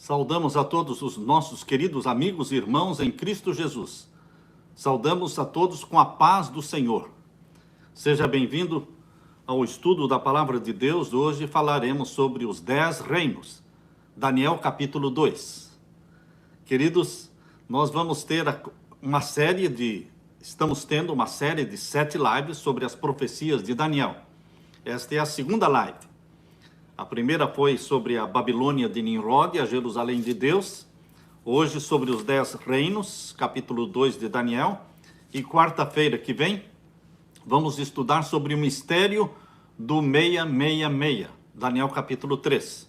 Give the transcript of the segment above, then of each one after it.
Saudamos a todos os nossos queridos amigos e irmãos em Cristo Jesus. Saudamos a todos com a paz do Senhor. Seja bem-vindo ao estudo da Palavra de Deus. Hoje falaremos sobre os 10 reinos. Daniel capítulo 2. Queridos, nós vamos ter estamos tendo uma série de 7 lives sobre as profecias de Daniel. Esta é a segunda live. A primeira foi sobre a Babilônia de Nimrod, a Jerusalém de Deus. Hoje sobre os 10 reinos, capítulo 2 de Daniel. E quarta-feira que vem, vamos estudar sobre o mistério do 666, Daniel capítulo 3.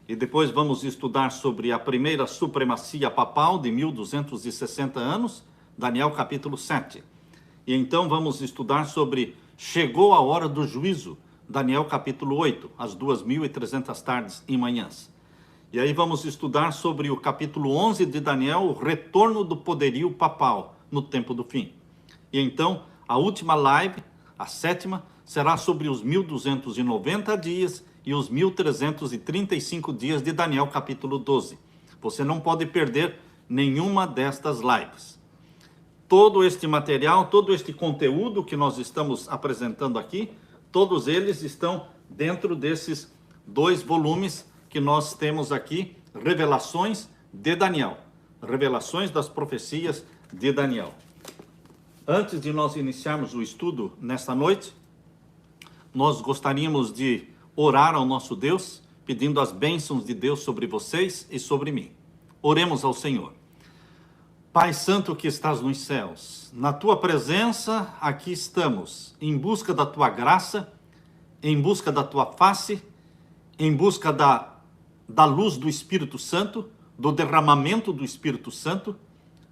E depois vamos estudar sobre a primeira supremacia papal de 1260 anos, Daniel capítulo 7. E então vamos estudar sobre chegou a hora do juízo, Daniel capítulo 8, às 2300 tardes e manhãs. E aí vamos estudar sobre o capítulo 11 de Daniel, o retorno do poderio papal no tempo do fim. E então, a última live, a sétima, será sobre os 1290 dias e os 1335 dias de Daniel capítulo 12. Você não pode perder nenhuma destas lives. Todo este material, todo este conteúdo que nós estamos apresentando aqui, todos eles estão dentro desses 2 volumes que nós temos aqui, Revelações de Daniel. Revelações das profecias de Daniel. Antes de nós iniciarmos o estudo nesta noite, nós gostaríamos de orar ao nosso Deus, pedindo as bênçãos de Deus sobre vocês e sobre mim. Oremos ao Senhor. Pai Santo que estás nos céus, na Tua presença aqui estamos, em busca da Tua graça, em busca da Tua face, em busca da luz do Espírito Santo, do derramamento do Espírito Santo.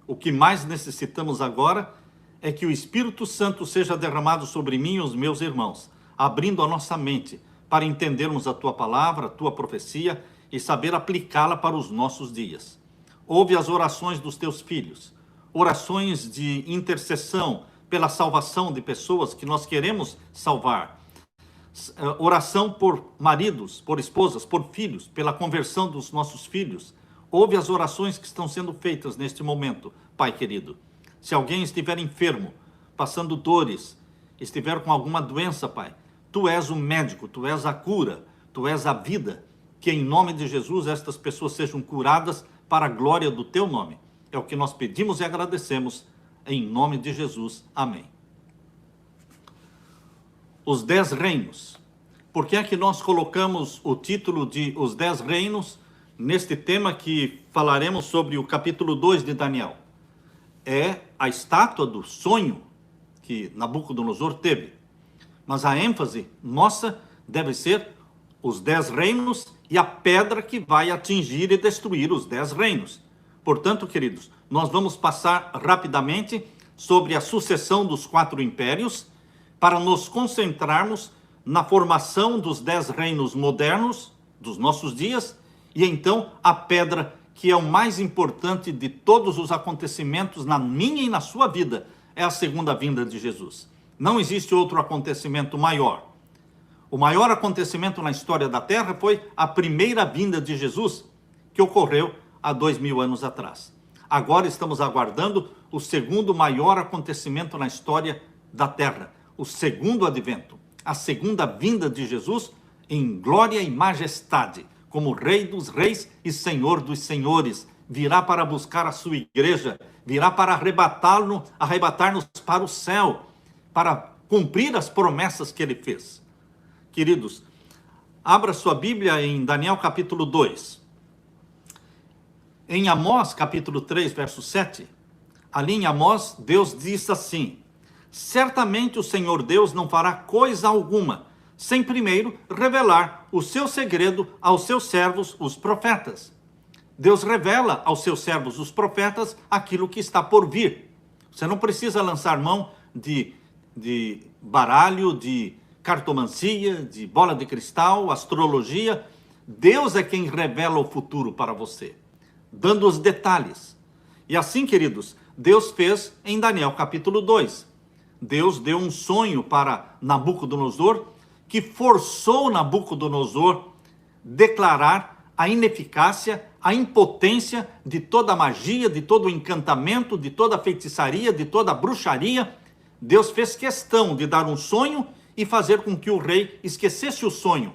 O que mais necessitamos agora é que o Espírito Santo seja derramado sobre mim e os meus irmãos, abrindo a nossa mente para entendermos a Tua palavra, a Tua profecia e saber aplicá-la para os nossos dias. Ouve as orações dos teus filhos, orações de intercessão pela salvação de pessoas que nós queremos salvar. Oração por maridos, por esposas, por filhos, pela conversão dos nossos filhos. Ouve as orações que estão sendo feitas neste momento, Pai querido. Se alguém estiver enfermo, passando dores, estiver com alguma doença, Pai, Tu és o médico, Tu és a cura, Tu és a vida. Que em nome de Jesus estas pessoas sejam curadas para a glória do Teu nome. É o que nós pedimos e agradecemos, em nome de Jesus. Amém. Os 10 reinos. Por que é que nós colocamos o título de Os 10 reinos neste tema que falaremos sobre o capítulo 2 de Daniel? É a estátua do sonho que Nabucodonosor teve. Mas a ênfase nossa deve ser os 10 reinos e a pedra que vai atingir e destruir os 10 reinos. Portanto, queridos, nós vamos passar rapidamente sobre a sucessão dos 4 impérios para nos concentrarmos na formação dos 10 reinos modernos dos nossos dias e então a pedra que é o mais importante de todos os acontecimentos na minha e na sua vida é a segunda vinda de Jesus. Não existe outro acontecimento maior. O maior acontecimento na história da Terra foi a primeira vinda de Jesus, que ocorreu há 2000 anos atrás. Agora estamos aguardando o segundo maior acontecimento na história da Terra, o segundo advento, a segunda vinda de Jesus em glória e majestade, como Rei dos Reis e Senhor dos Senhores. Virá para buscar a sua igreja, virá para arrebatar-nos para o céu, para cumprir as promessas que Ele fez. Queridos, abra sua Bíblia em Daniel capítulo 2. Em Amós capítulo 3, verso 7, ali em Amós, Deus diz assim: certamente o Senhor Deus não fará coisa alguma, sem primeiro revelar o seu segredo aos seus servos, os profetas. Deus revela aos seus servos, os profetas, aquilo que está por vir. Você não precisa lançar mão de baralho, de cartomancia, de bola de cristal, astrologia. Deus é quem revela o futuro para você, dando os detalhes. E assim, queridos, Deus fez em Daniel capítulo 2. Deus deu um sonho para Nabucodonosor, que forçou Nabucodonosor declarar a ineficácia, a impotência de toda a magia, de todo o encantamento, de toda a feitiçaria, de toda a bruxaria. Deus fez questão de dar um sonho e fazer com que o rei esquecesse o sonho.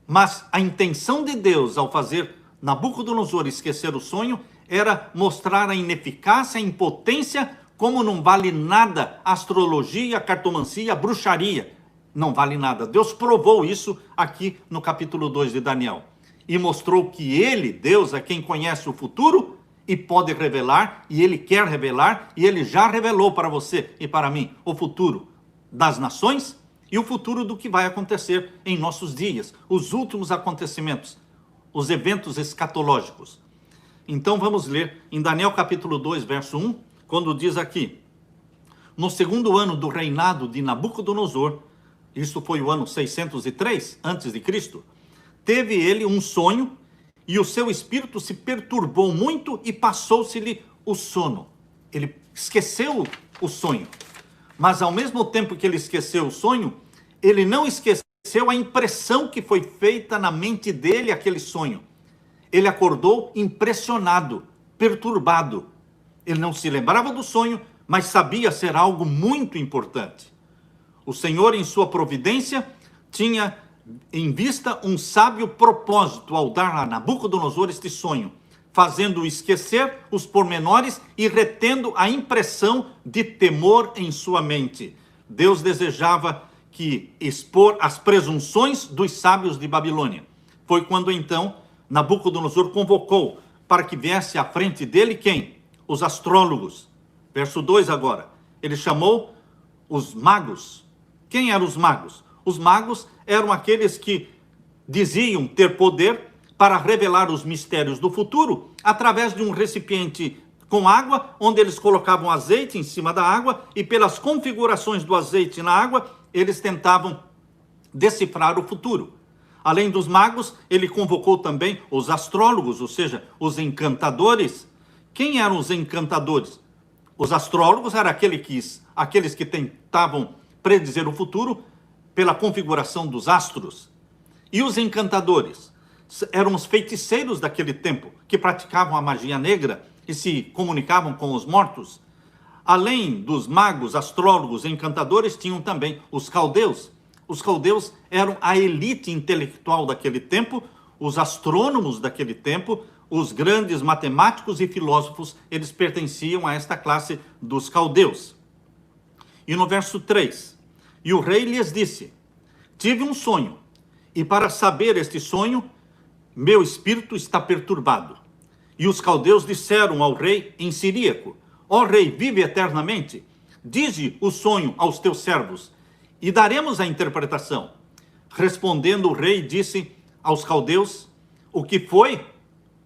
Mas a intenção de Deus ao fazer Nabucodonosor esquecer o sonho era mostrar a ineficácia, a impotência, como não vale nada a astrologia, a cartomancia, a bruxaria. Não vale nada. Deus provou isso aqui no capítulo 2 de Daniel. E mostrou que ele, Deus, é quem conhece o futuro e pode revelar, e ele quer revelar, e ele já revelou para você e para mim o futuro das nações e o futuro do que vai acontecer em nossos dias, os últimos acontecimentos, os eventos escatológicos. Então vamos ler em Daniel capítulo 2, verso 1, quando diz aqui: no segundo ano do reinado de Nabucodonosor, isso foi o ano 603 a.C., teve ele um sonho e o seu espírito se perturbou muito e passou-se-lhe o sono. Ele esqueceu o sonho. Mas ao mesmo tempo que ele esqueceu o sonho, ele não esqueceu a impressão que foi feita na mente dele, aquele sonho. Ele acordou impressionado, perturbado. Ele não se lembrava do sonho, mas sabia ser algo muito importante. O Senhor, em sua providência, tinha em vista um sábio propósito ao dar a Nabucodonosor este sonho, fazendo-o esquecer os pormenores e retendo a impressão de temor em sua mente. Deus desejava que expor as presunções dos sábios de Babilônia. Foi quando então Nabucodonosor convocou para que viesse à frente dele quem? Os astrólogos. Verso 2 agora. Ele chamou os magos. Quem eram os magos? Os magos eram aqueles que diziam ter poder para revelar os mistérios do futuro através de um recipiente com água, onde eles colocavam azeite em cima da água e pelas configurações do azeite na água, eles tentavam decifrar o futuro. Além dos magos, ele convocou também os astrólogos, ou seja, os encantadores. Quem eram os encantadores? Os astrólogos eram aqueles que tentavam predizer o futuro pela configuração dos astros. E os encantadores eram os feiticeiros daquele tempo, que praticavam a magia negra e se comunicavam com os mortos. Além dos magos, astrólogos e encantadores, tinham também os caldeus. Os caldeus eram a elite intelectual daquele tempo, os astrônomos daquele tempo, os grandes matemáticos e filósofos, eles pertenciam a esta classe dos caldeus. E no verso 3, e o rei lhes disse: tive um sonho, e para saber este sonho, meu espírito está perturbado. E os caldeus disseram ao rei em siríaco: ó rei, vive eternamente, dize o sonho aos teus servos, e daremos a interpretação. Respondendo o rei, disse aos caldeus: o que foi?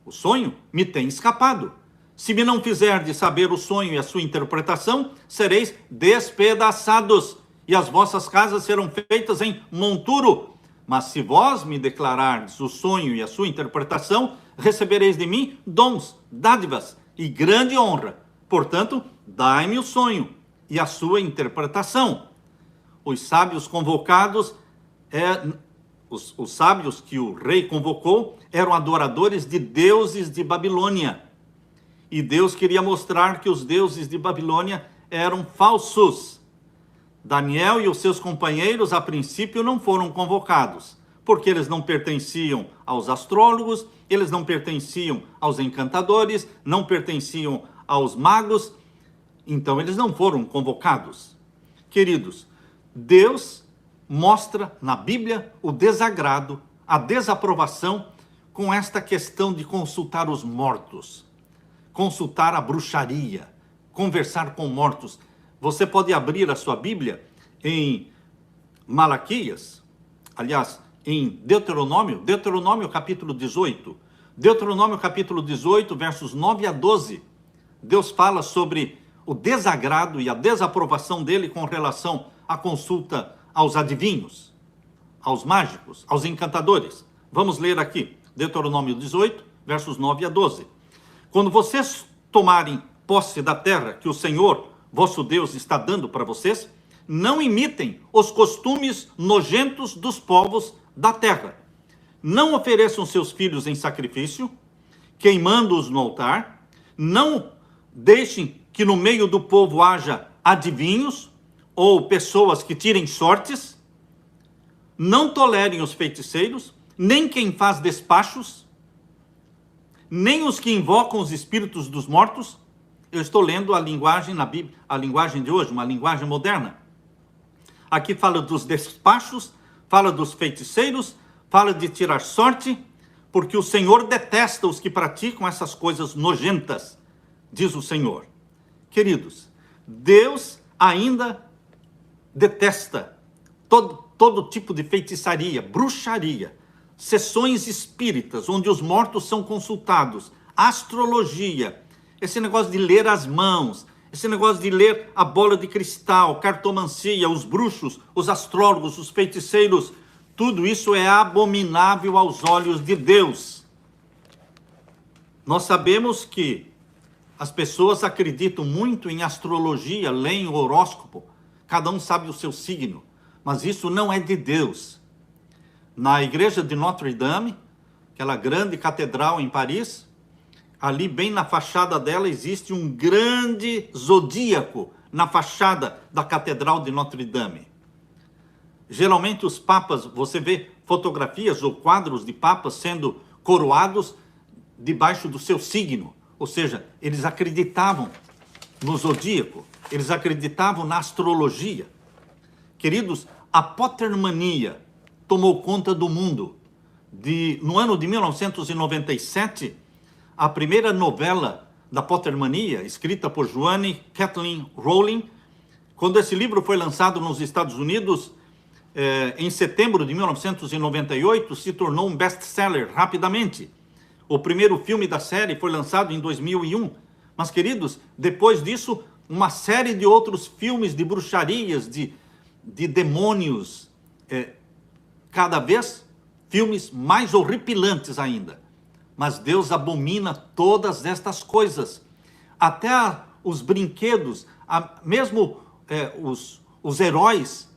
O sonho me tem escapado. Se me não fizerdes saber o sonho e a sua interpretação, sereis despedaçados, e as vossas casas serão feitas em monturo. Mas se vós me declarardes o sonho e a sua interpretação, recebereis de mim dons, dádivas e grande honra. Portanto, dai-me o sonho e a sua interpretação. Os sábios convocados, os sábios que o rei convocou, eram adoradores de deuses de Babilônia. E Deus queria mostrar que os deuses de Babilônia eram falsos. Daniel e os seus companheiros, a princípio, não foram convocados, porque eles não pertenciam aos astrólogos, eles não pertenciam aos encantadores, não pertenciam aos magos, então eles não foram convocados. Queridos, Deus mostra na Bíblia o desagrado, a desaprovação com esta questão de consultar os mortos, consultar a bruxaria, conversar com mortos. Você pode abrir a sua Bíblia em Malaquias, aliás, em Deuteronômio capítulo 18. Deuteronômio capítulo 18, versos 9 a 12. Deus fala sobre o desagrado e a desaprovação dele com relação à consulta aos adivinhos, aos mágicos, aos encantadores. Vamos ler aqui, Deuteronômio 18, versos 9 a 12. Quando vocês tomarem posse da terra que o Senhor, vosso Deus, está dando para vocês, não imitem os costumes nojentos dos povos da terra. Não ofereçam seus filhos em sacrifício, queimando-os no altar. Não deixem que no meio do povo haja adivinhos ou pessoas que tirem sortes. Não tolerem os feiticeiros, nem quem faz despachos, nem os que invocam os espíritos dos mortos. Eu estou lendo a linguagem na Bíblia, a linguagem de hoje, uma linguagem moderna. Aqui fala dos despachos, fala dos feiticeiros, fala de tirar sorte, porque o Senhor detesta os que praticam essas coisas nojentas, diz o Senhor. Queridos, Deus ainda detesta todo tipo de feitiçaria, bruxaria, sessões espíritas, onde os mortos são consultados, astrologia, esse negócio de ler as mãos, esse negócio de ler a bola de cristal, cartomancia, os bruxos, os astrólogos, os feiticeiros, tudo isso é abominável aos olhos de Deus. Nós sabemos que as pessoas acreditam muito em astrologia, leem o horóscopo, cada um sabe o seu signo, mas isso não é de Deus. Na igreja de Notre Dame, aquela grande catedral em Paris, ali bem na fachada dela existe um grande zodíaco na fachada da catedral de Notre Dame. Geralmente os papas, você vê fotografias ou quadros de papas sendo coroados debaixo do seu signo, ou seja, eles acreditavam no zodíaco, eles acreditavam na astrologia. Queridos, a Pottermania tomou conta do mundo. No ano de 1997, a primeira novela da Pottermania, escrita por Joanne Kathleen Rowling, quando esse livro foi lançado nos Estados Unidos, em setembro de 1998, se tornou um best-seller rapidamente. O primeiro filme da série foi lançado em 2001. Mas, queridos, depois disso, uma série de outros filmes de bruxarias, de demônios, cada vez filmes mais horripilantes ainda. Mas Deus abomina todas estas coisas. Até os brinquedos, mesmo os heróis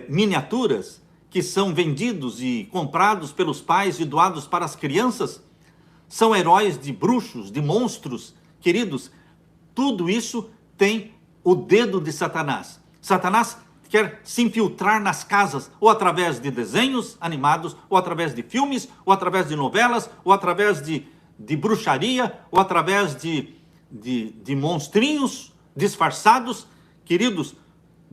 miniaturas que são vendidos e comprados pelos pais e doados para as crianças, são heróis de bruxos, de monstros. Queridos, tudo isso tem o dedo de Satanás. Satanás quer se infiltrar nas casas, ou através de desenhos animados, ou através de filmes, ou através de novelas, ou através de bruxaria, ou através de monstrinhos disfarçados. Queridos,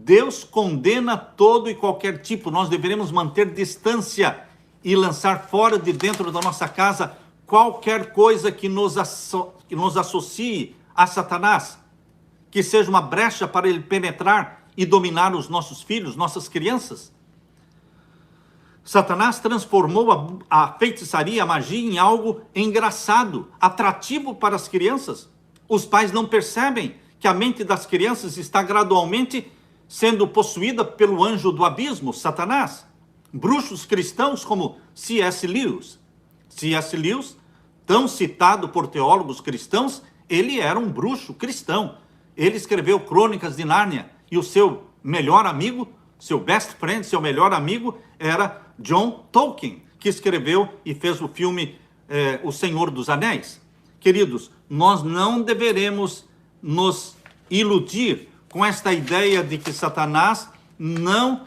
Deus condena todo e qualquer tipo. Nós deveremos manter distância e lançar fora de dentro da nossa casa qualquer coisa que nos associe a Satanás, que seja uma brecha para ele penetrar e dominar os nossos filhos, nossas crianças. Satanás transformou a feitiçaria, a magia em algo engraçado, atrativo para as crianças. Os pais não percebem que a mente das crianças está gradualmente sendo possuída pelo anjo do abismo, Satanás. Bruxos cristãos como C.S. Lewis. C.S. Lewis, tão citado por teólogos cristãos, ele era um bruxo cristão. Ele escreveu Crônicas de Nárnia e o seu melhor amigo, seu best friend, seu melhor amigo era John Tolkien, que escreveu e fez o filme O Senhor dos Anéis. Queridos, nós não deveremos nos iludir com esta ideia de que Satanás não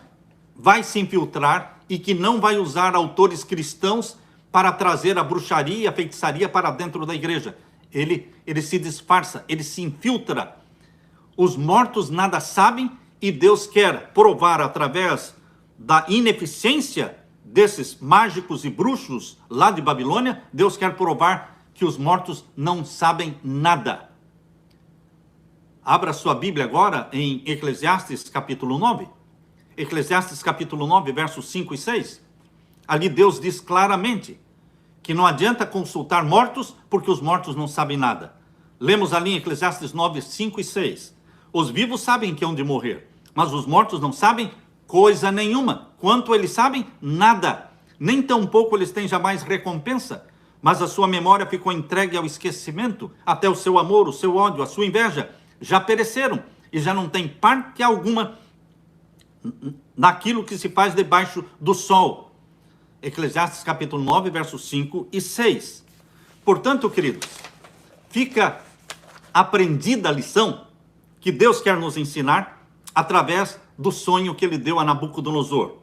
vai se infiltrar e que não vai usar autores cristãos para trazer a bruxaria, a feitiçaria para dentro da igreja. Ele se disfarça, ele se infiltra. Os mortos nada sabem e Deus quer provar através da ineficiência desses mágicos e bruxos lá de Babilônia, Deus quer provar que os mortos não sabem nada. Abra sua Bíblia agora em Eclesiastes capítulo 9. Eclesiastes capítulo 9, versos 5 e 6. Ali Deus diz claramente que não adianta consultar mortos, porque os mortos não sabem nada. Lemos ali em Eclesiastes 9, 5 e 6. Os vivos sabem que hão de morrer, mas os mortos não sabem coisa nenhuma. Quanto eles sabem? Nada. Nem tampouco eles têm jamais recompensa, mas a sua memória ficou entregue ao esquecimento, até o seu amor, o seu ódio, a sua inveja já pereceram e já não tem parte alguma naquilo que se faz debaixo do sol. Eclesiastes capítulo 9, versos 5 e 6. Portanto, queridos, fica aprendida a lição que Deus quer nos ensinar através do sonho que ele deu a Nabucodonosor.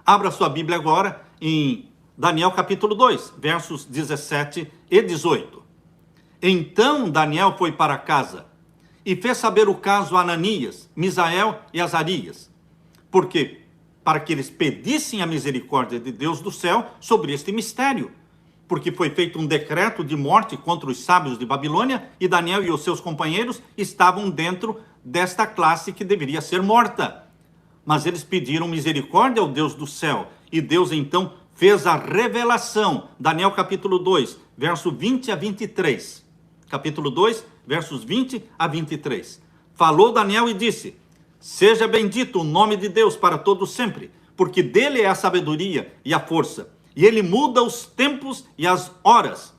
Abra sua Bíblia agora em Daniel capítulo 2, versos 17 e 18. Então Daniel foi para casa e fez saber o caso a Ananias, Misael e Azarias. Por quê? Para que eles pedissem a misericórdia de Deus do céu sobre este mistério. Porque foi feito um decreto de morte contra os sábios de Babilônia e Daniel e os seus companheiros estavam dentro desta classe que deveria ser morta. Mas eles pediram misericórdia ao Deus do céu e Deus então fez a revelação. Daniel capítulo 2, verso 20 a 23. Capítulo 2, versos 20 a 23. Falou Daniel e disse: seja bendito o nome de Deus para todo sempre, porque dele é a sabedoria e a força. E ele muda os tempos e as horas.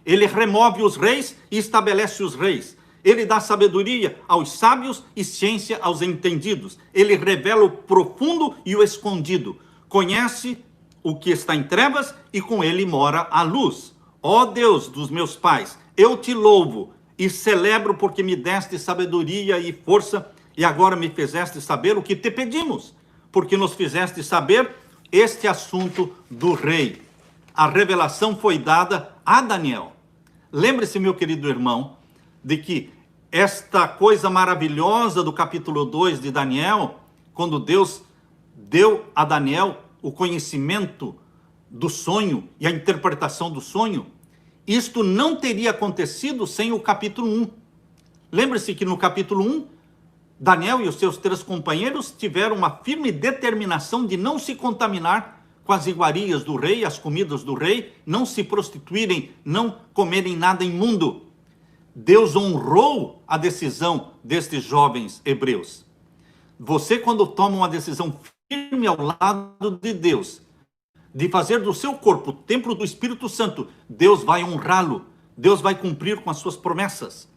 Ele remove os reis e estabelece os reis. Ele dá sabedoria aos sábios e ciência aos entendidos. Ele revela o profundo e o escondido. Conhece o que está em trevas e com ele mora a luz. Ó Deus dos meus pais, eu te louvo e celebro porque me deste sabedoria e força e agora me fizeste saber o que te pedimos, porque nos fizeste saber este assunto do rei. A revelação foi dada a Daniel. Lembre-se, meu querido irmão, de que esta coisa maravilhosa do capítulo 2 de Daniel, quando Deus deu a Daniel o conhecimento do sonho e a interpretação do sonho, isto não teria acontecido sem o capítulo 1. Lembre-se que no capítulo 1, Daniel e os seus 3 companheiros tiveram uma firme determinação de não se contaminar com as iguarias do rei, as comidas do rei, não se prostituírem, não comerem nada imundo. Deus honrou a decisão destes jovens hebreus. Você, quando toma uma decisão firme ao lado de Deus, de fazer do seu corpo o templo do Espírito Santo, Deus vai honrá-lo, Deus vai cumprir com as suas promessas.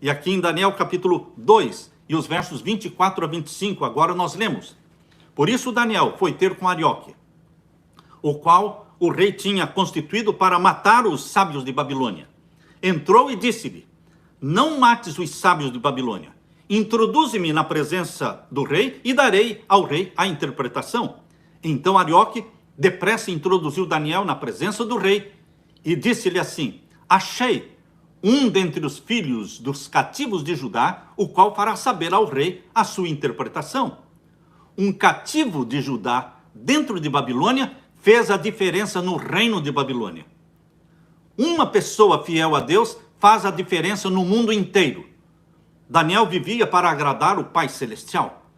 E aqui em Daniel capítulo 2, e os versos 24 a 25, agora nós lemos. Por isso Daniel foi ter com Arioque, o qual o rei tinha constituído para matar os sábios de Babilônia. Entrou e disse-lhe: não mates os sábios de Babilônia. Introduze-me na presença do rei e darei ao rei a interpretação. Então Arioque depressa introduziu Daniel na presença do rei e disse-lhe assim: achei um dentre os filhos dos cativos de Judá, o qual fará saber ao rei a sua interpretação. Um cativo de Judá dentro de Babilônia fez a diferença no reino de Babilônia. Uma pessoa fiel a Deus faz a diferença no mundo inteiro. Daniel vivia para agradar o Pai Celestial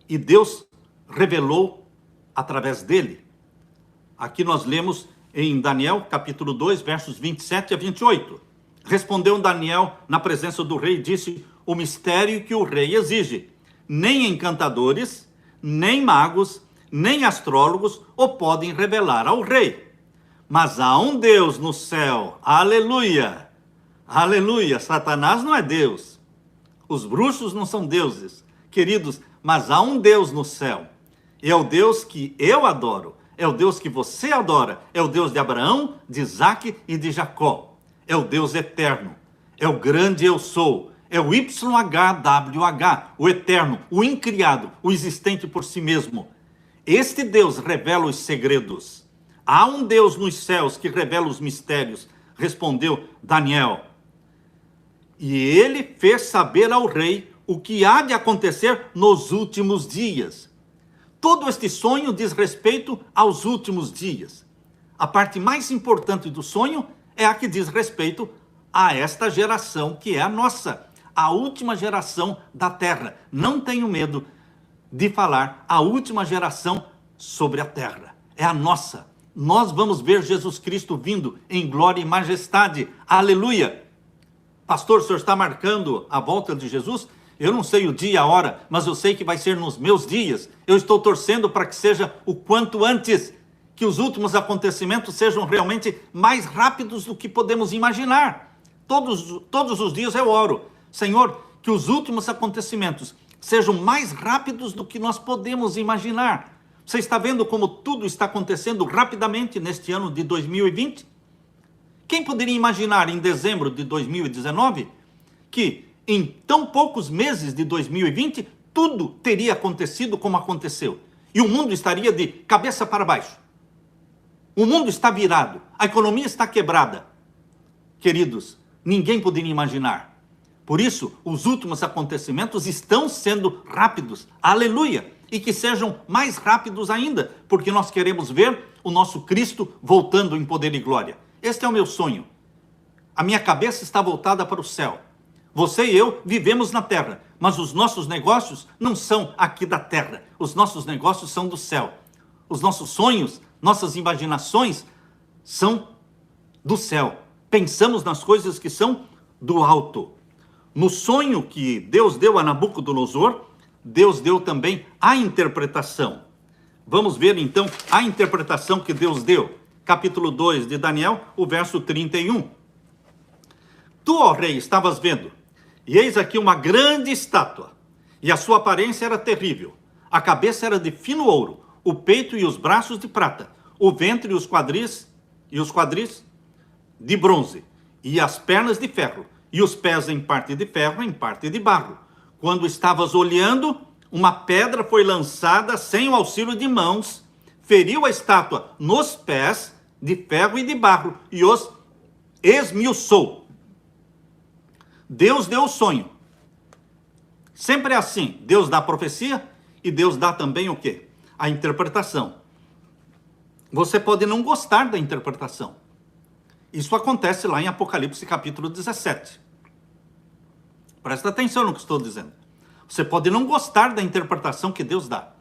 e Deus revelou através dele. Aqui nós lemos em Daniel capítulo 2, versos 27 a 28. Respondeu Daniel na presença do rei e disse o mistério que o rei exige. Nem encantadores, nem magos, nem astrólogos o podem revelar ao rei. Mas há um Deus no céu. Aleluia! Aleluia! Satanás não é Deus. Os bruxos não são deuses. Queridos, mas há um Deus no céu. É o Deus que eu adoro. É o Deus que você adora. É o Deus de Abraão, de Isaque e de Jacó. É o Deus eterno, é o grande eu sou, é o YHWH, o eterno, o incriado, o existente por si mesmo. Este Deus revela os segredos. Há um Deus nos céus que revela os mistérios, respondeu Daniel. E ele fez saber ao rei o que há de acontecer nos últimos dias. Todo este sonho diz respeito aos últimos dias. A parte mais importante do sonho é a que diz respeito a esta geração que é a nossa, a última geração da terra. Não tenho medo de falar a última geração sobre a terra. É a nossa. Nós vamos ver Jesus Cristo vindo em glória e majestade. Aleluia! Pastor, o senhor está marcando a volta de Jesus? Eu não sei o dia e a hora, mas eu sei que vai ser nos meus dias. Eu estou torcendo para que seja o quanto antes, que os últimos acontecimentos sejam realmente mais rápidos do que podemos imaginar. Todos os dias eu oro, Senhor, que os últimos acontecimentos sejam mais rápidos do que nós podemos imaginar. Você está vendo como tudo está acontecendo rapidamente neste ano de 2020? Quem poderia imaginar em dezembro de 2019 que em tão poucos meses de 2020 tudo teria acontecido como aconteceu? E o mundo estaria de cabeça para baixo. O mundo está virado, a economia está quebrada. Queridos, ninguém poderia imaginar. Por isso, os últimos acontecimentos estão sendo rápidos. Aleluia! E que sejam mais rápidos ainda, porque nós queremos ver o nosso Cristo voltando em poder e glória. Este é o meu sonho. A minha cabeça está voltada para o céu. Você e eu vivemos na terra, mas os nossos negócios não são aqui da terra. Os nossos negócios são do céu. Os nossos sonhos, nossas imaginações são do céu. Pensamos nas coisas que são do alto. No sonho que Deus deu a Nabucodonosor, Deus deu também a interpretação. Vamos ver então a interpretação que Deus deu. Capítulo 2 de Daniel, o verso 31. Tu, ó rei, estavas vendo, e eis aqui uma grande estátua, e a sua aparência era terrível. A cabeça era de fino ouro, o peito e os braços de prata, o ventre e os quadris de bronze, e as pernas de ferro, e os pés em parte de ferro, em parte de barro. Quando estavas olhando, uma pedra foi lançada sem o auxílio de mãos, feriu a estátua nos pés de ferro e de barro, e os esmiuçou. Deus deu o sonho. Sempre é assim. Deus dá a profecia e Deus dá também o quê? A interpretação. Você pode não gostar da interpretação. Isso acontece lá em Apocalipse capítulo 17. Presta atenção no que estou dizendo. Você pode não gostar da interpretação que Deus dá.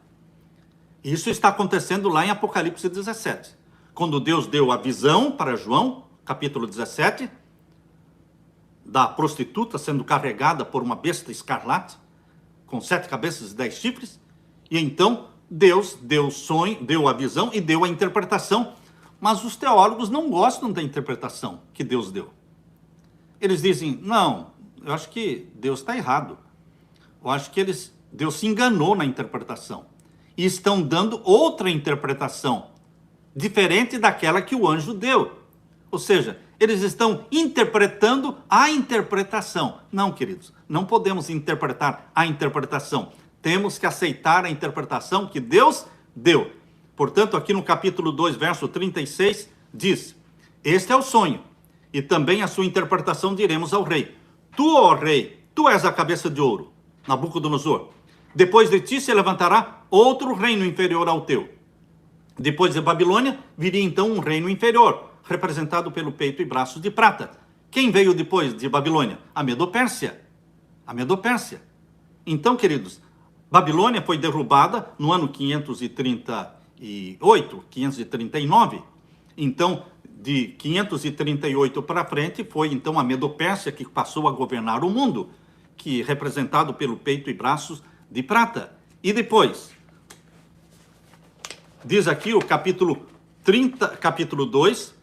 Isso está acontecendo lá em Apocalipse 17. Quando Deus deu a visão para João, capítulo 17, da prostituta sendo carregada por uma besta escarlate, com 7 cabeças e 10 chifres, e então Deus deu o sonho, deu a visão e deu a interpretação, mas os teólogos não gostam da interpretação que Deus deu. Eles dizem, não, eu acho que Deus está errado. Eu acho que Deus se enganou na interpretação. E estão dando outra interpretação, diferente daquela que o anjo deu. Ou seja, eles estão interpretando a interpretação. Não, queridos, não podemos interpretar a interpretação. Temos que aceitar a interpretação que Deus deu. Portanto, aqui no capítulo 2, verso 36, diz, este é o sonho, e também a sua interpretação diremos ao rei. Tu, ó rei, tu és a cabeça de ouro, Nabucodonosor. Depois de ti se levantará outro reino inferior ao teu. Depois de Babilônia, viria então um reino inferior, representado pelo peito e braços de prata. Quem veio depois de Babilônia? A Medo-Pérsia. A Medo-Pérsia. Então, queridos, Babilônia foi derrubada no ano 538, 539. Então, de 538 para frente, foi então a Medo-Pérsia que passou a governar o mundo, que é representado pelo peito e braços de prata. E depois, diz aqui o capítulo 2,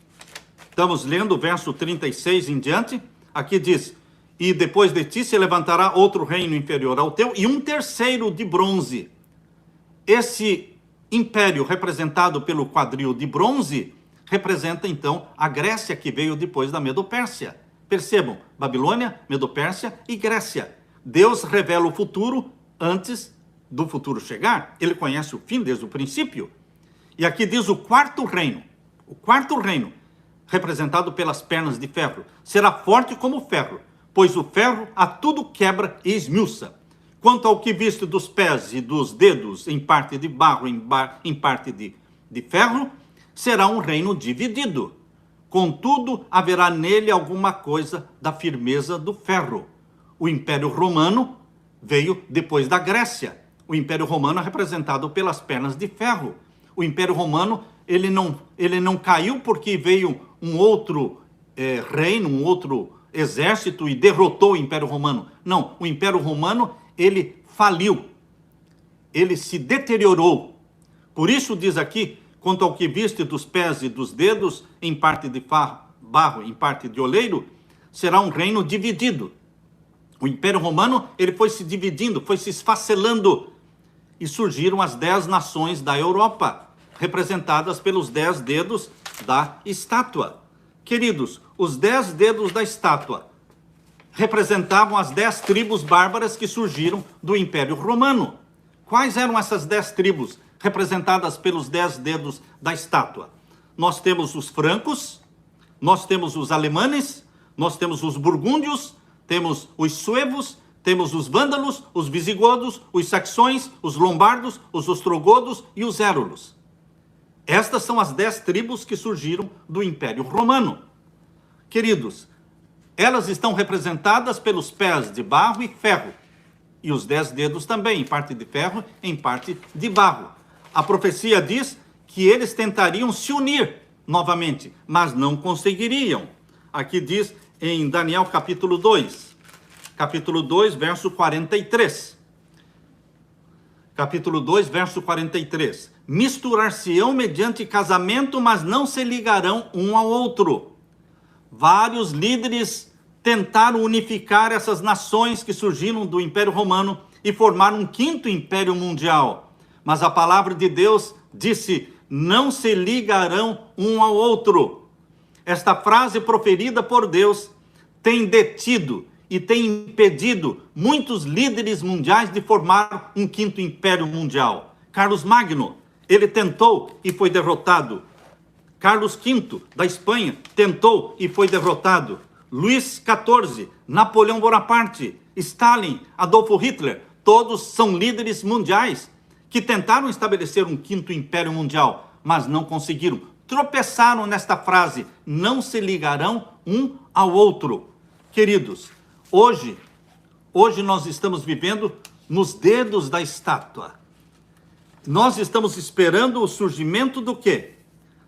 estamos lendo o verso 36 em diante, aqui diz, e depois de ti se levantará outro reino inferior ao teu, e um terceiro de bronze. Esse império representado pelo quadril de bronze, representa então a Grécia que veio depois da Medo-Pérsia. Percebam, Babilônia, Medo-Pérsia e Grécia. Deus revela o futuro antes do futuro chegar. Ele conhece o fim desde o princípio. E aqui diz o quarto reino, representado pelas pernas de ferro, será forte como ferro, pois o ferro a tudo quebra e esmiuça. Quanto ao que viste dos pés e dos dedos, em parte de barro, em parte de ferro, será um reino dividido. Contudo, haverá nele alguma coisa da firmeza do ferro. O Império Romano veio depois da Grécia. O Império Romano é representado pelas pernas de ferro. O Império Romano, ele não caiu porque veio um outro reino, um outro exército e derrotou o Império Romano. Não, o Império Romano, ele faliu. Ele se deteriorou. Por isso diz aqui, quanto ao que viste dos pés e dos dedos, em parte de barro, em parte de oleiro, será um reino dividido. O Império Romano, ele foi se dividindo, foi se esfacelando. E surgiram as 10 nações da Europa, representadas pelos 10 dedos da estátua, Queridos, os 10 dedos da estátua representavam as 10 tribos bárbaras que surgiram do Império Romano. Quais eram essas 10 tribos representadas pelos 10 dedos da estátua? Nós temos os francos, nós temos os alemães, nós temos os burgúndios, temos os suevos, temos os vândalos, os visigodos, os saxões, os lombardos, os ostrogodos e os érulos. Estas são as 10 tribos que surgiram do Império Romano. Queridos, elas estão representadas pelos pés de barro e ferro. E os 10 dedos também, em parte de ferro, em parte de barro. A profecia diz que eles tentariam se unir novamente, mas não conseguiriam. Aqui diz em Daniel capítulo 2. Capítulo 2, verso 43. Capítulo 2, verso 43. Misturar-se-ão mediante casamento, mas não se ligarão um ao outro. Vários líderes tentaram unificar essas nações que surgiram do Império Romano e formar um quinto império mundial. Mas a palavra de Deus disse: não se ligarão um ao outro. Esta frase proferida por Deus tem detido e tem impedido muitos líderes mundiais de formar um quinto império mundial. Carlos Magno, ele tentou e foi derrotado. Carlos V, da Espanha, tentou e foi derrotado. Luís XIV, Napoleão Bonaparte, Stalin, Adolfo Hitler, todos são líderes mundiais que tentaram estabelecer um quinto império mundial, mas não conseguiram. Tropeçaram nesta frase: não se ligarão um ao outro. Queridos, hoje nós estamos vivendo nos dedos da estátua. Nós estamos esperando o surgimento do quê?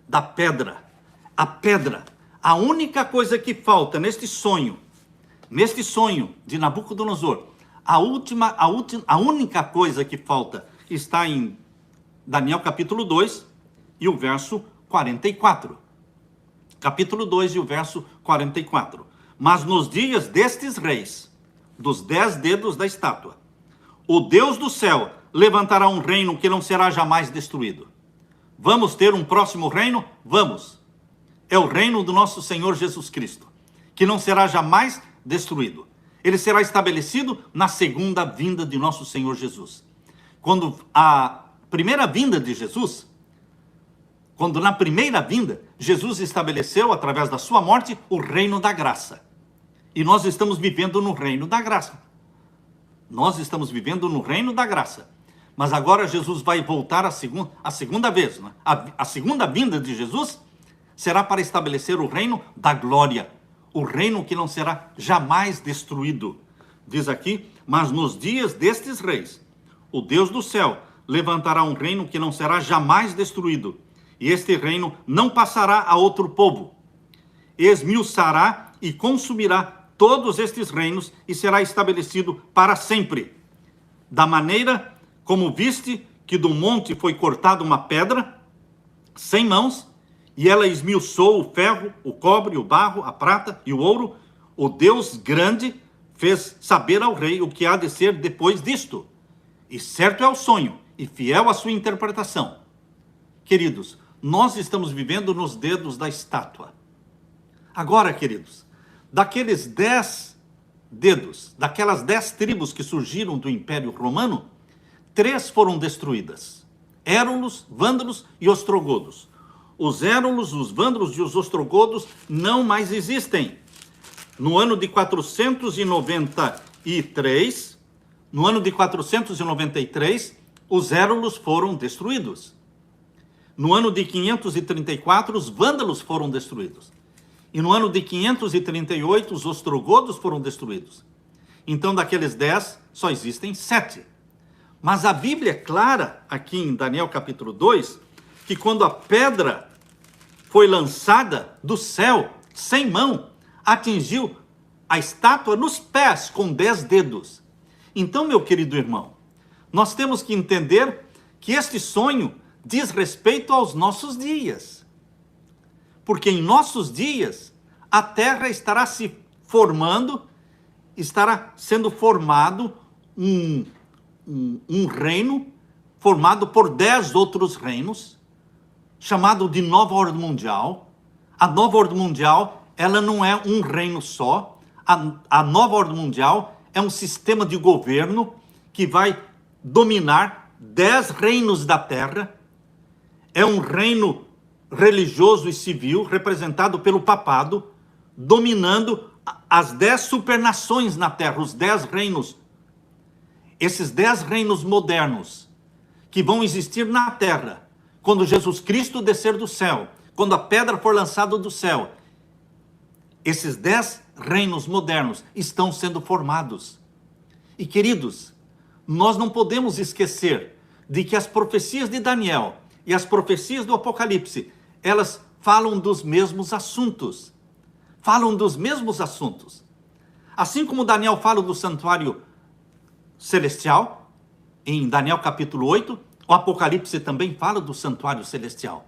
Da pedra. A pedra. A única coisa que falta neste sonho de Nabucodonosor, a única coisa que falta está em Daniel capítulo 2 e o verso 44. Capítulo 2 e o verso 44. Mas nos dias destes reis, dos 10 dedos da estátua, o Deus do céu levantará um reino que não será jamais destruído. Vamos ter um próximo reino? Vamos. É o reino do nosso Senhor Jesus Cristo, que não será jamais destruído. Ele será estabelecido na segunda vinda de nosso Senhor Jesus. Quando na primeira vinda, Jesus estabeleceu, através da sua morte, o reino da graça. E nós estamos vivendo no reino da graça. Mas agora Jesus vai voltar a segunda vez. Né? A segunda vinda de Jesus será para estabelecer o reino da glória. O reino que não será jamais destruído. Diz aqui: mas nos dias destes reis, o Deus do céu levantará um reino que não será jamais destruído. E este reino não passará a outro povo. Esmiuçará e consumirá todos estes reinos e será estabelecido para sempre. Da maneira como viste que do monte foi cortada uma pedra sem mãos, e ela esmiuçou o ferro, o cobre, o barro, a prata e o ouro, o Deus grande fez saber ao rei o que há de ser depois disto. E certo é o sonho, e fiel a sua interpretação. Queridos, nós estamos vivendo nos dedos da estátua. Agora, queridos, daqueles 10 dedos, daquelas 10 tribos que surgiram do Império Romano, 3 foram destruídas: érulos, vândalos e ostrogodos. Os érulos, os vândalos e os ostrogodos não mais existem. No ano de 493, os érulos foram destruídos. No ano de 534, os vândalos foram destruídos. E no ano de 538, os ostrogodos foram destruídos. Então, daqueles 10, só existem 7. Mas a Bíblia é clara, aqui em Daniel capítulo 2, que quando a pedra foi lançada do céu, sem mão, atingiu a estátua nos pés, com 10 dedos. Então, meu querido irmão, nós temos que entender que este sonho diz respeito aos nossos dias. Porque em nossos dias, a terra estará se formando, estará sendo formado um reino, formado por 10 outros reinos, chamado de Nova Ordem Mundial. A nova ordem mundial, ela não é um reino só. A nova ordem mundial é um sistema de governo que vai dominar 10 reinos da terra. É um reino religioso e civil, representado pelo papado, dominando as 10 supernações na terra, os 10 reinos. Esses 10 reinos modernos que vão existir na terra, quando Jesus Cristo descer do céu, quando a pedra for lançada do céu, esses 10 reinos modernos estão sendo formados. E queridos, nós não podemos esquecer de que as profecias de Daniel e as profecias do Apocalipse, elas falam dos mesmos assuntos. Falam dos mesmos assuntos. Assim como Daniel fala do santuário celestial, em Daniel capítulo 8, o Apocalipse também fala do santuário celestial.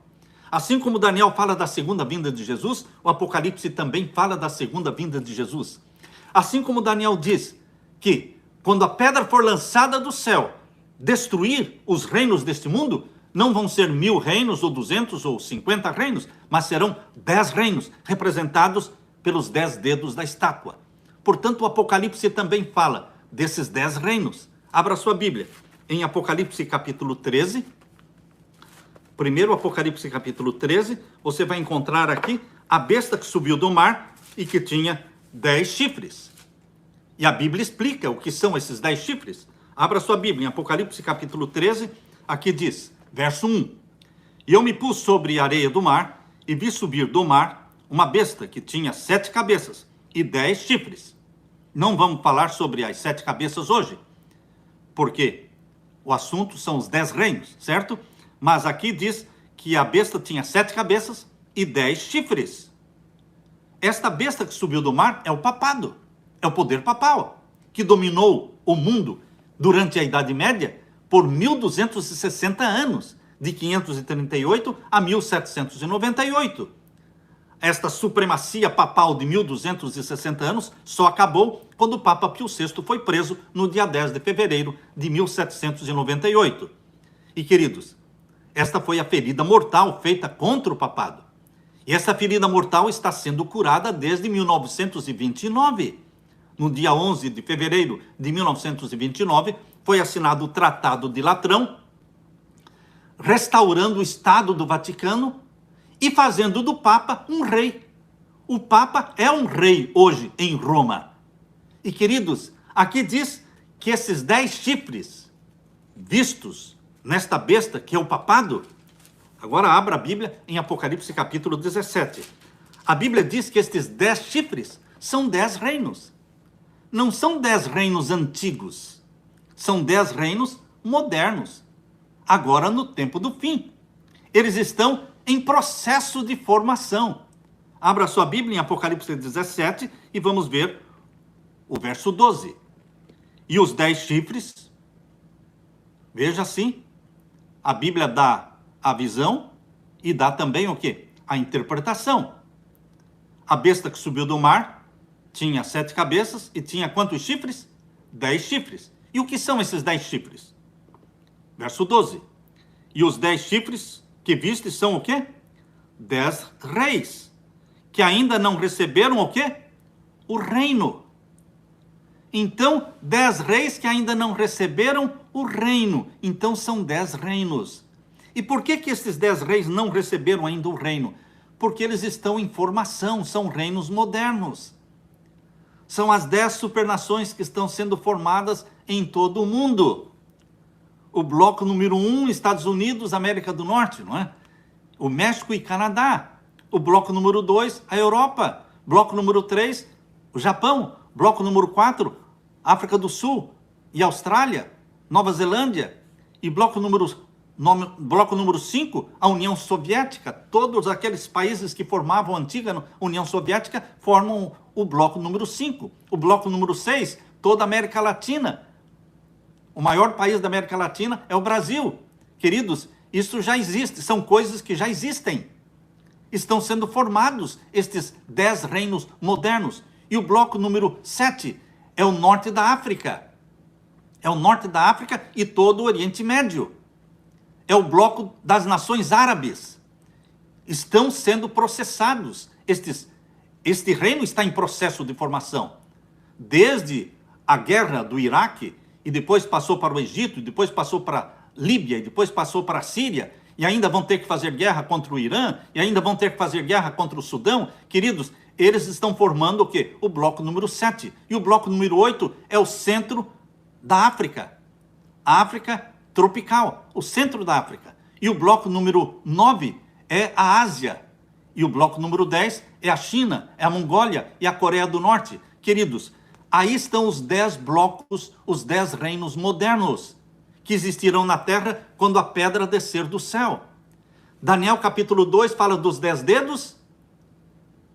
Assim como Daniel fala da segunda vinda de Jesus, o Apocalipse também fala da segunda vinda de Jesus. Assim como Daniel diz que quando a pedra for lançada do céu, destruir os reinos deste mundo, não vão ser 1000 reinos, ou 200, ou 50 reinos, mas serão 10 reinos, representados pelos 10 dedos da estátua. Portanto, o Apocalipse também fala desses 10 reinos. Abra sua Bíblia em Apocalipse capítulo 13. Primeiro Apocalipse capítulo 13, você vai encontrar aqui a besta que subiu do mar e que tinha 10 chifres. E a Bíblia explica o que são esses 10 chifres. Abra sua Bíblia em Apocalipse capítulo 13, aqui diz, verso 1. E eu me pus sobre a areia do mar e vi subir do mar uma besta que tinha 7 cabeças e 10 chifres. Não vamos falar sobre as 7 cabeças hoje, porque o assunto são os 10 reinos, certo? Mas aqui diz que a besta tinha 7 cabeças e 10 chifres. Esta besta que subiu do mar é o papado, é o poder papal, que dominou o mundo durante a Idade Média por 1260 anos, de 538 a 1798. Esta supremacia papal de 1260 anos só acabou quando o Papa Pio VI foi preso no dia 10 de fevereiro de 1798. E queridos, esta foi a ferida mortal feita contra o papado. E essa ferida mortal está sendo curada desde 1929. No dia 11 de fevereiro de 1929, foi assinado o Tratado de Latrão, restaurando o Estado do Vaticano e fazendo do Papa um rei. O Papa é um rei hoje em Roma. E queridos, aqui diz que esses 10 chifres vistos nesta besta, que é o papado, agora abra a Bíblia em Apocalipse capítulo 17. A Bíblia diz que estes 10 chifres são 10 reinos. Não são 10 reinos antigos, são 10 reinos modernos, agora no tempo do fim. Eles estão em processo de formação. Abra sua Bíblia em Apocalipse 17 e vamos ver o verso 12. E os 10 chifres, veja assim, a Bíblia dá a visão e dá também o quê? A interpretação. A besta que subiu do mar tinha 7 cabeças e tinha quantos chifres? 10 chifres. E o que são esses 10 chifres? Verso 12. E os 10 chifres que viste são o quê? 10 reis, que ainda não receberam o quê? O reino. Então, 10 reis que ainda não receberam o reino. Então, são 10 reinos. E por que esses 10 reis não receberam ainda o reino? Porque eles estão em formação, são reinos modernos. São as 10 supernações que estão sendo formadas em todo o mundo. O bloco número 1, Estados Unidos, América do Norte, não é? O México e Canadá. O bloco número 2, a Europa. Bloco número 3, o Japão. Bloco número 4, África do Sul e Austrália, Nova Zelândia. E bloco número 5, a União Soviética. Todos aqueles países que formavam a antiga União Soviética formam o bloco número 5. O bloco número 6, toda a América Latina. O maior país da América Latina é o Brasil. Queridos, isso já existe, são coisas que já existem. Estão sendo formados estes 10 reinos modernos. E o bloco número 7 é o norte da África. É o norte da África e todo o Oriente Médio. É o bloco das nações árabes. estão sendo processados. Este reino está em processo de formação. Desde a guerra do Iraque, e depois passou para o Egito, e depois passou para a Líbia, e depois passou para a Síria, e ainda vão ter que fazer guerra contra o Irã, e ainda vão ter que fazer guerra contra o Sudão. Queridos, eles estão formando o quê? O bloco número 7. E o bloco número 8 é o centro da África. A África tropical, o centro da África. E o bloco número 9 é a Ásia. E o bloco número 10 é a China, é a Mongólia e a Coreia do Norte. Queridos, aí estão os 10 blocos, os 10 reinos modernos que existirão na terra quando a pedra descer do céu. Daniel capítulo 2 fala dos 10 dedos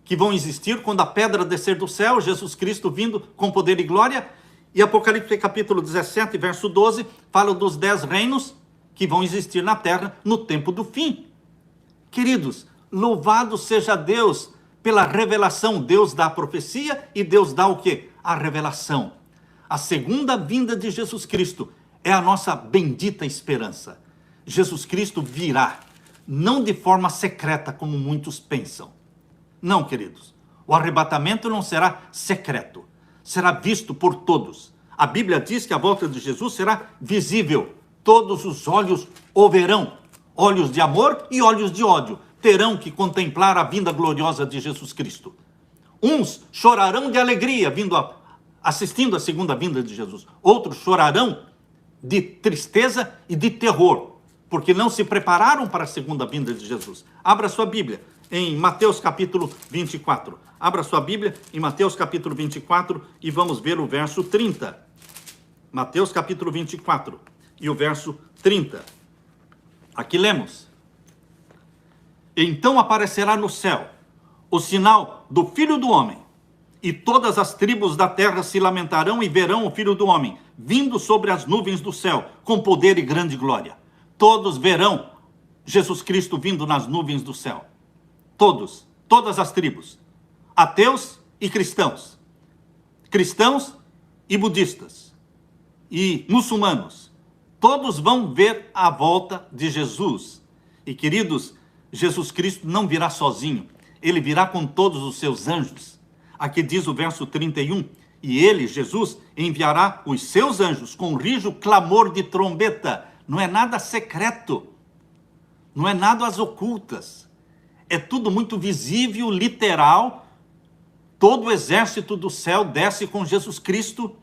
que vão existir quando a pedra descer do céu, Jesus Cristo vindo com poder e glória. E Apocalipse capítulo 17, verso 12, fala dos 10 reinos que vão existir na terra no tempo do fim. Queridos, louvado seja Deus pela revelação. Deus dá a profecia e Deus dá o quê? A revelação. A segunda vinda de Jesus Cristo é a nossa bendita esperança. Jesus Cristo virá, não de forma secreta como muitos pensam. Não, queridos. O arrebatamento não será secreto. Será visto por todos. A Bíblia diz que a volta de Jesus será visível. Todos os olhos o verão. Olhos de amor e olhos de ódio terão que contemplar a vinda gloriosa de Jesus Cristo. Uns chorarão de alegria assistindo a segunda vinda de Jesus. Outros chorarão de tristeza e de terror, porque não se prepararam para a segunda vinda de Jesus. Abra sua Bíblia em Mateus capítulo 24. Abra sua Bíblia em Mateus capítulo 24 e vamos ver o verso 30. Mateus capítulo 24 e o verso 30. Aqui lemos: Então aparecerá no céu o sinal do Filho do Homem, e todas as tribos da terra se lamentarão e verão o Filho do Homem vindo sobre as nuvens do céu, com poder e grande glória. Todos verão Jesus Cristo vindo nas nuvens do céu. Todos, todas as tribos, ateus e cristãos, cristãos e budistas, e muçulmanos, todos vão ver a volta de Jesus. E queridos, Jesus Cristo não virá sozinho, ele virá com todos os seus anjos. Aqui diz o verso 31, e ele, Jesus, enviará os seus anjos com rijo clamor de trombeta. Não é nada secreto, não é nada às ocultas, é tudo muito visível, literal. Todo o exército do céu desce com Jesus Cristo,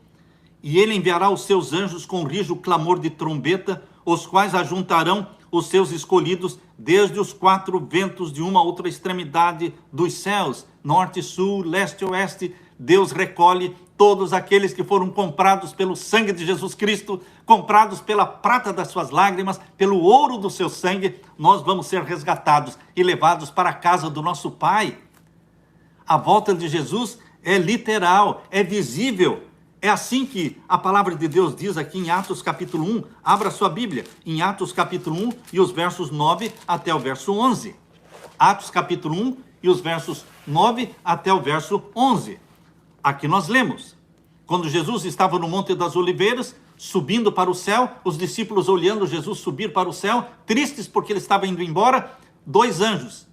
e ele enviará os seus anjos com rijo clamor de trombeta, os quais ajuntarão os seus escolhidos desde os 4 ventos de uma a outra extremidade dos céus, norte, sul, leste e oeste. Deus recolhe todos aqueles que foram comprados pelo sangue de Jesus Cristo, comprados pela prata das suas lágrimas, pelo ouro do seu sangue. Nós vamos ser resgatados e levados para a casa do nosso Pai. A volta de Jesus é literal, é visível. É assim que a palavra de Deus diz aqui em Atos capítulo 1. Abra sua Bíblia em Atos capítulo 1 e os versos 9 até o verso 11. Atos capítulo 1 e os versos 9 até o verso 11. Aqui nós lemos: quando Jesus estava no Monte das Oliveiras, subindo para o céu, os discípulos olhando Jesus subir para o céu, tristes porque ele estava indo embora, 2 anjos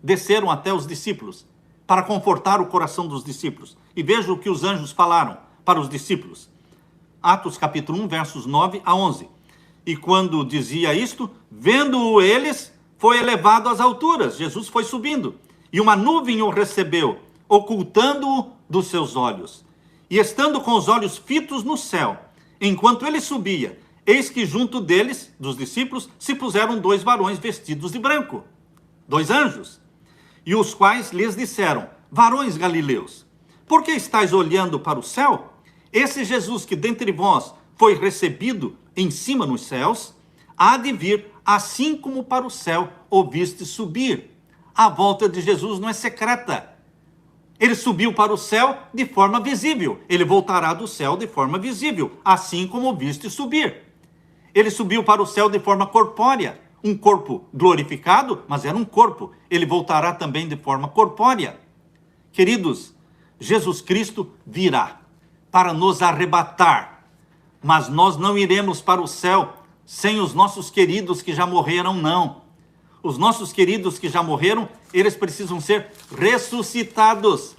desceram até os discípulos para confortar o coração dos discípulos. E veja o que os anjos falaram para os discípulos. Atos capítulo 1, versos 9 a 11. E quando dizia isto, vendo-o eles, foi elevado às alturas. Jesus foi subindo, e uma nuvem o recebeu, ocultando-o dos seus olhos. E estando com os olhos fitos no céu, enquanto ele subia, eis que junto deles, dos discípulos, se puseram 2 varões vestidos de branco, 2 anjos, e os quais lhes disseram: varões galileus, por que estáis olhando para o céu? Esse Jesus que dentre vós foi recebido em cima nos céus, há de vir, assim como para o céu o viste subir. A volta de Jesus não é secreta. Ele subiu para o céu de forma visível. Ele voltará do céu de forma visível, assim como o viste subir. Ele subiu para o céu de forma corpórea. Um corpo glorificado, mas era um corpo. Ele voltará também de forma corpórea. Queridos, Jesus Cristo virá para nos arrebatar, mas nós não iremos para o céu sem os nossos queridos que já morreram, não. Os nossos queridos que já morreram, eles precisam ser ressuscitados.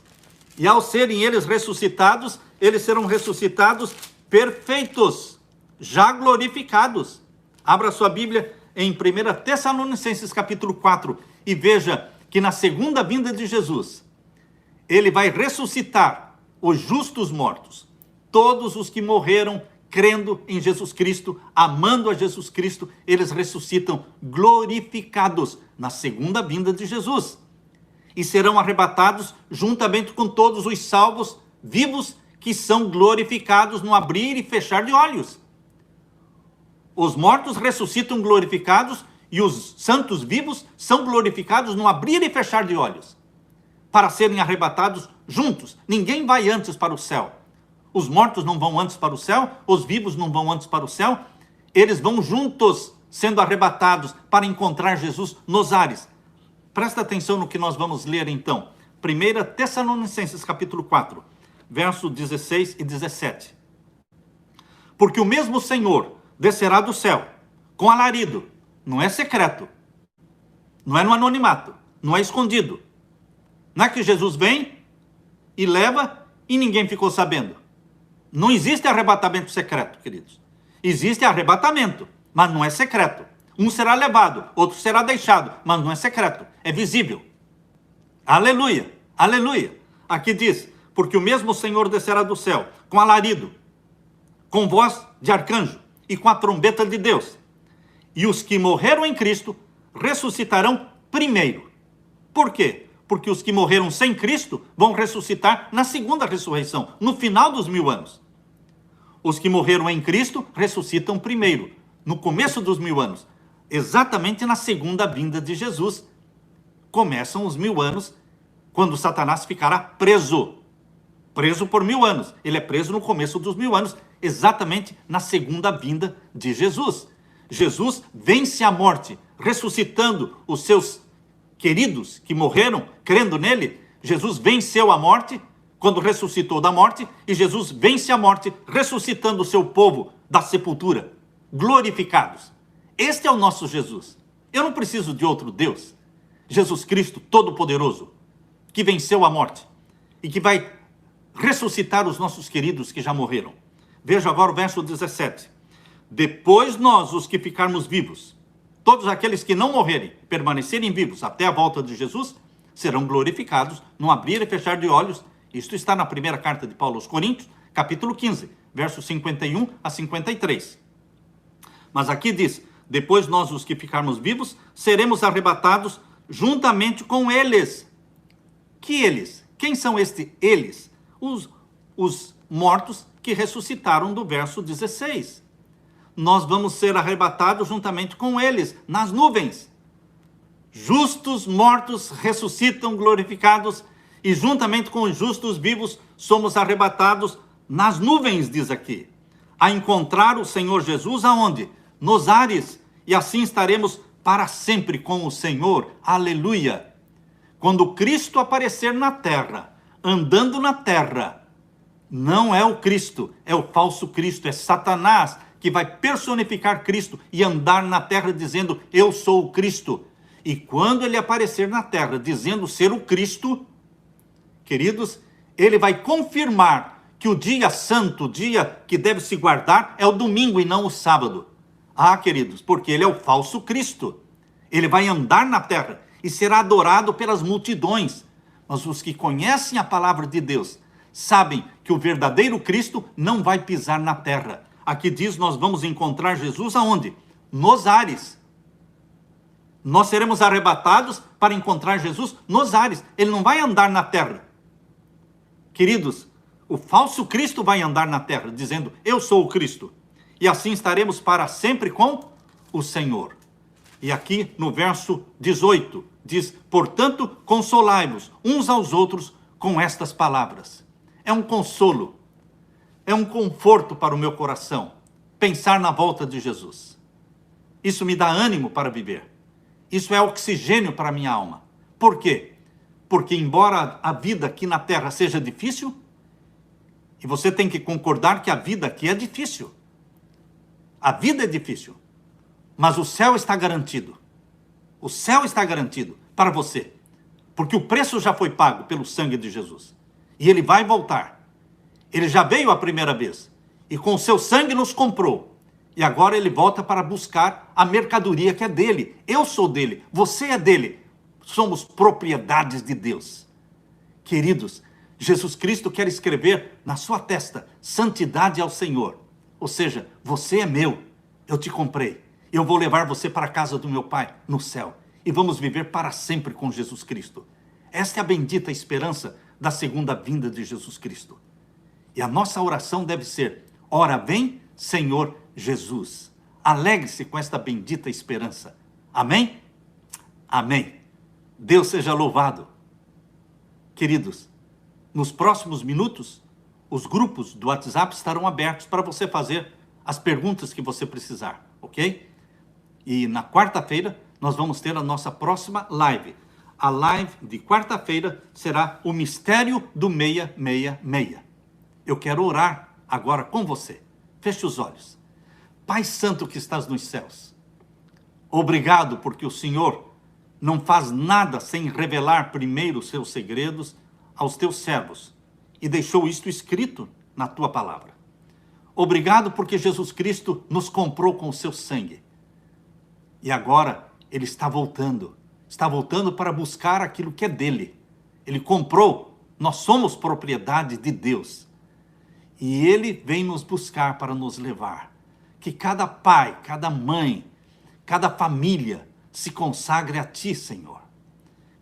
E ao serem eles ressuscitados, eles serão ressuscitados perfeitos, já glorificados. Abra sua Bíblia em 1 Tessalonicenses capítulo 4 e veja que na segunda vinda de Jesus, ele vai ressuscitar os justos mortos, todos os que morreram crendo em Jesus Cristo, amando a Jesus Cristo, eles ressuscitam glorificados na segunda vinda de Jesus. E serão arrebatados juntamente com todos os salvos vivos que são glorificados no abrir e fechar de olhos. Os mortos ressuscitam glorificados e os santos vivos são glorificados no abrir e fechar de olhos, para serem arrebatados juntos. Ninguém vai antes para o céu. Os mortos não vão antes para o céu, os vivos não vão antes para o céu, eles vão juntos sendo arrebatados para encontrar Jesus nos ares. Presta atenção no que nós vamos ler então. 1 Tessalonicenses capítulo 4, versos 16 e 17. Porque o mesmo Senhor descerá do céu com alarido, não é secreto, não é no anonimato, não é escondido. Não é que Jesus vem e leva e ninguém ficou sabendo. Não existe arrebatamento secreto, queridos. Existe arrebatamento, mas não é secreto. Um será levado, outro será deixado, mas não é secreto, é visível. Aleluia, aleluia. Aqui diz, porque o mesmo Senhor descerá do céu com alarido, com voz de arcanjo e com a trombeta de Deus. E os que morreram em Cristo ressuscitarão primeiro. Por quê? Porque os que morreram sem Cristo vão ressuscitar na segunda ressurreição, no final dos 1000 anos. Os que morreram em Cristo ressuscitam primeiro, no começo dos 1000 anos, exatamente na segunda vinda de Jesus. Começam os 1000 anos, quando Satanás ficará preso por 1000 anos. Ele é preso no começo dos 1000 anos, exatamente na segunda vinda de Jesus. Jesus vence a morte, ressuscitando os seus queridos que morreram, crendo nele. Jesus venceu a morte quando ressuscitou da morte, e Jesus vence a morte, ressuscitando o seu povo da sepultura, glorificados. Este é o nosso Jesus. Eu não preciso de outro Deus. Jesus Cristo Todo-Poderoso, que venceu a morte e que vai ressuscitar os nossos queridos que já morreram. Veja agora o verso 17. Depois nós, os que ficarmos vivos, todos aqueles que não morrerem, permanecerem vivos até a volta de Jesus, serão glorificados no abrir e fechar de olhos. Isto está na primeira carta de Paulo aos Coríntios, capítulo 15, versos 51 a 53. Mas aqui diz, depois nós, os que ficarmos vivos, seremos arrebatados juntamente com eles. Que eles? Quem são estes eles? Os mortos que ressuscitaram do verso 16. Nós vamos ser arrebatados juntamente com eles, nas nuvens. Justos mortos ressuscitam glorificados, e juntamente com os justos vivos somos arrebatados nas nuvens, diz aqui, a encontrar o Senhor Jesus aonde? Nos ares, e assim estaremos para sempre com o Senhor. Aleluia! Quando Cristo aparecer na terra, andando na terra, não é o Cristo, é o falso Cristo, é Satanás que vai personificar Cristo e andar na terra dizendo, eu sou o Cristo. E quando ele aparecer na terra dizendo ser o Cristo, queridos, ele vai confirmar que o dia santo, o dia que deve se guardar, é o domingo e não o sábado. Ah, queridos, porque ele é o falso Cristo. Ele vai andar na terra e será adorado pelas multidões. Mas os que conhecem a palavra de Deus sabem que o verdadeiro Cristo não vai pisar na terra. Aqui diz, nós vamos encontrar Jesus aonde? Nos ares. Nós seremos arrebatados para encontrar Jesus nos ares. Ele não vai andar na terra. Queridos, o falso Cristo vai andar na terra, dizendo, eu sou o Cristo. E assim estaremos para sempre com o Senhor. E aqui no verso 18, diz, portanto, consolai-vos uns aos outros com estas palavras. É um consolo, é um conforto para o meu coração, pensar na volta de Jesus. Isso me dá ânimo para viver. Isso é oxigênio para a minha alma. Por quê? Porque embora a vida aqui na terra seja difícil, e você tem que concordar que a vida aqui é difícil. A vida é difícil, mas o céu está garantido. O céu está garantido para você, porque o preço já foi pago pelo sangue de Jesus. E ele vai voltar. Ele já veio a primeira vez e com o seu sangue nos comprou. E agora ele volta para buscar a mercadoria que é dele. Eu sou dele, você é dele. Somos propriedades de Deus. Queridos, Jesus Cristo quer escrever na sua testa santidade ao Senhor. Ou seja, você é meu, eu te comprei. Eu vou levar você para a casa do meu Pai no céu. E vamos viver para sempre com Jesus Cristo. Esta é a bendita esperança da segunda vinda de Jesus Cristo. E a nossa oração deve ser: ora vem, Senhor Jesus. Alegre-se com esta bendita esperança. Amém? Amém. Deus seja louvado. Queridos, nos próximos minutos, os grupos do WhatsApp estarão abertos para você fazer as perguntas que você precisar, ok? E na quarta-feira, nós vamos ter a nossa próxima live. A live de quarta-feira será o mistério do 666. Eu quero orar agora com você. Feche os olhos. Pai Santo que estás nos céus, obrigado porque o Senhor não faz nada sem revelar primeiro os seus segredos aos teus servos e deixou isto escrito na tua palavra. Obrigado porque Jesus Cristo nos comprou com o seu sangue. E agora ele está voltando para buscar aquilo que é dele. Ele comprou, nós somos propriedade de Deus. E ele vem nos buscar para nos levar. Que cada pai, cada mãe, cada família se consagre a ti, Senhor.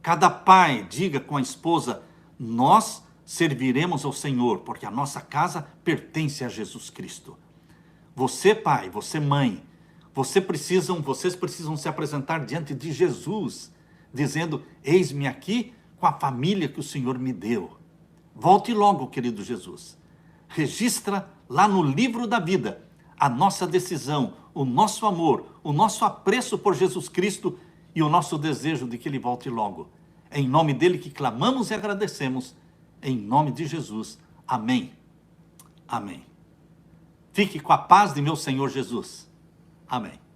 Cada pai diga com a esposa: nós serviremos ao Senhor, porque a nossa casa pertence a Jesus Cristo. Você, pai, você, mãe, vocês precisam se apresentar diante de Jesus, dizendo: eis-me aqui com a família que o Senhor me deu. Volte logo, querido Jesus. Registra lá no livro da vida a nossa decisão, o nosso amor, o nosso apreço por Jesus Cristo e o nosso desejo de que Ele volte logo. É em nome dele que clamamos e agradecemos. Em nome de Jesus. Amém. Amém. Fique com a paz de meu Senhor Jesus. Amém.